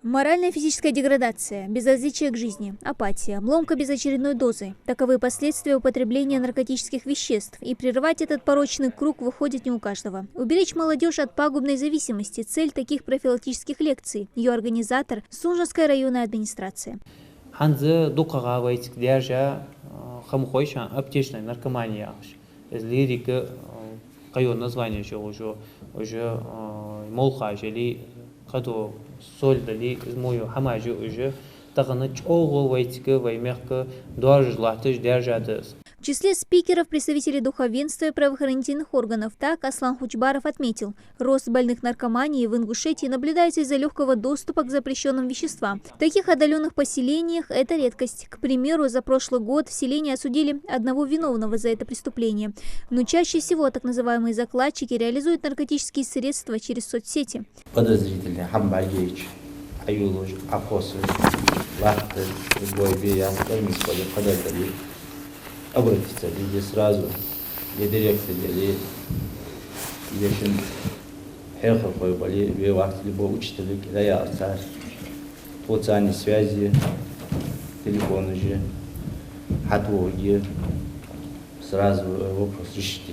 Моральная и физическая деградация, безразличие к жизни, апатия, обломка без очередной дозы – таковы последствия употребления наркотических веществ, и прервать этот порочный круг выходит не у каждого. Уберечь молодежь от пагубной зависимости – цель таких профилактических лекций. Ее организатор – Сунжанская районная администрация. Аптечная наркомания. Лирика, название уже молха, кадо соль дали мою хамажу уже таганы чого вайтика ваймерка даже латыш держадыс. В числе спикеров представители духовенства и правоохранительных органов. Так Аслан Хучбаров отметил, рост больных наркоманией в Ингушетии наблюдается из-за легкого доступа к запрещенным веществам. В таких отдаленных поселениях это редкость. К примеру, за прошлый год в селении осудили одного виновного за это преступление. Но чаще всего так называемые закладчики реализуют наркотические средства через соцсети. Подозрительные хамбагич, аюлуш, апосы, лахты, бойби, подозрительные. Обратиться или сразу, или директор, или еще херховой боли, либо учителя, когда я отца, социальные связи, телефоны же, хатвоги, сразу вопрос решите.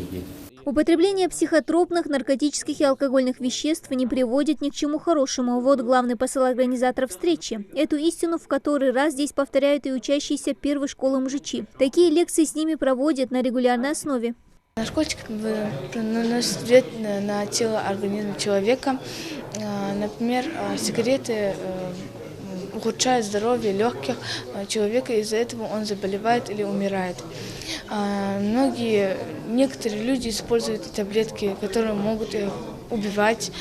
Употребление психотропных, наркотических и алкогольных веществ не приводит ни к чему хорошему. Вот главный посыл организаторов встречи. Эту истину в который раз здесь повторяют и учащиеся первой школы мужичи. Такие лекции с ними проводят на регулярной основе. Наркотик наносит вред на тело, организм человека. Например, сигареты ухудшают здоровье легких человека, из-за этого он заболевает или умирает. Некоторые люди используют таблетки, которые могут убивать,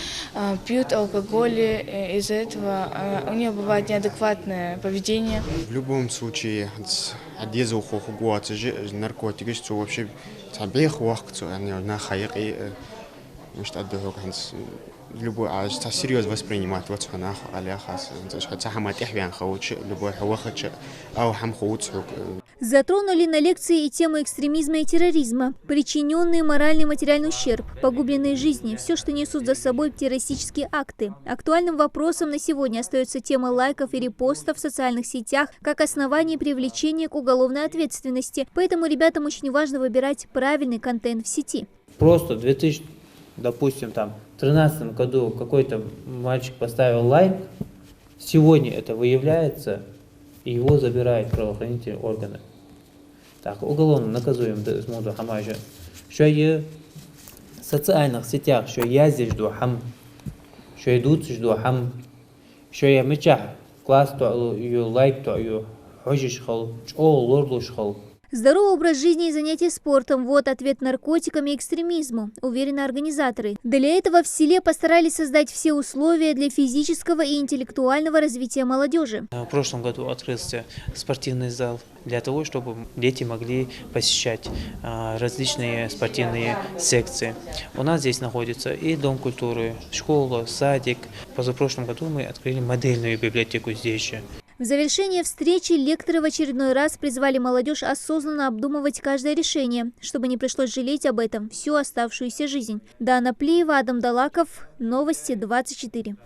пьют алкоголь, из-за этого у них бывает неадекватное поведение. В любом случае, наркотики, что вообще любой серьезно воспринимать Затронули на лекции и темы экстремизма и терроризма, причиненные моральный и материальный ущерб, погубленные жизни, все, что несут за собой террористические акты. Актуальным вопросом на сегодня остается тема лайков и репостов в социальных сетях как основание привлечения к уголовной ответственности. Поэтому ребятам очень важно выбирать правильный контент в сети. Просто 2013 году какой-то мальчик поставил лайк, сегодня это выявляется, и его забирают правоохранительные органы. Так, уголовно наказуем смуду хамажа. Что и в социальных сетях, что я здесь жду хам, что идут жду хам, что я мечах, класс то ее лайк то ее хожиш хол, чо лорлуш хол. Здоровый образ жизни и занятия спортом – вот ответ наркотикам и экстремизму, уверены организаторы. Для этого в селе постарались создать все условия для физического и интеллектуального развития молодежи. В прошлом году открылся спортивный зал для того, чтобы дети могли посещать различные спортивные секции. У нас здесь находится и дом культуры, школа, садик. Позапрошлом году мы открыли модельную библиотеку здесь же. В завершение встречи лекторы в очередной раз призвали молодежь осознанно обдумывать каждое решение, чтобы не пришлось жалеть об этом всю оставшуюся жизнь. Дана Плиева, Адам Далаков, Новости 24.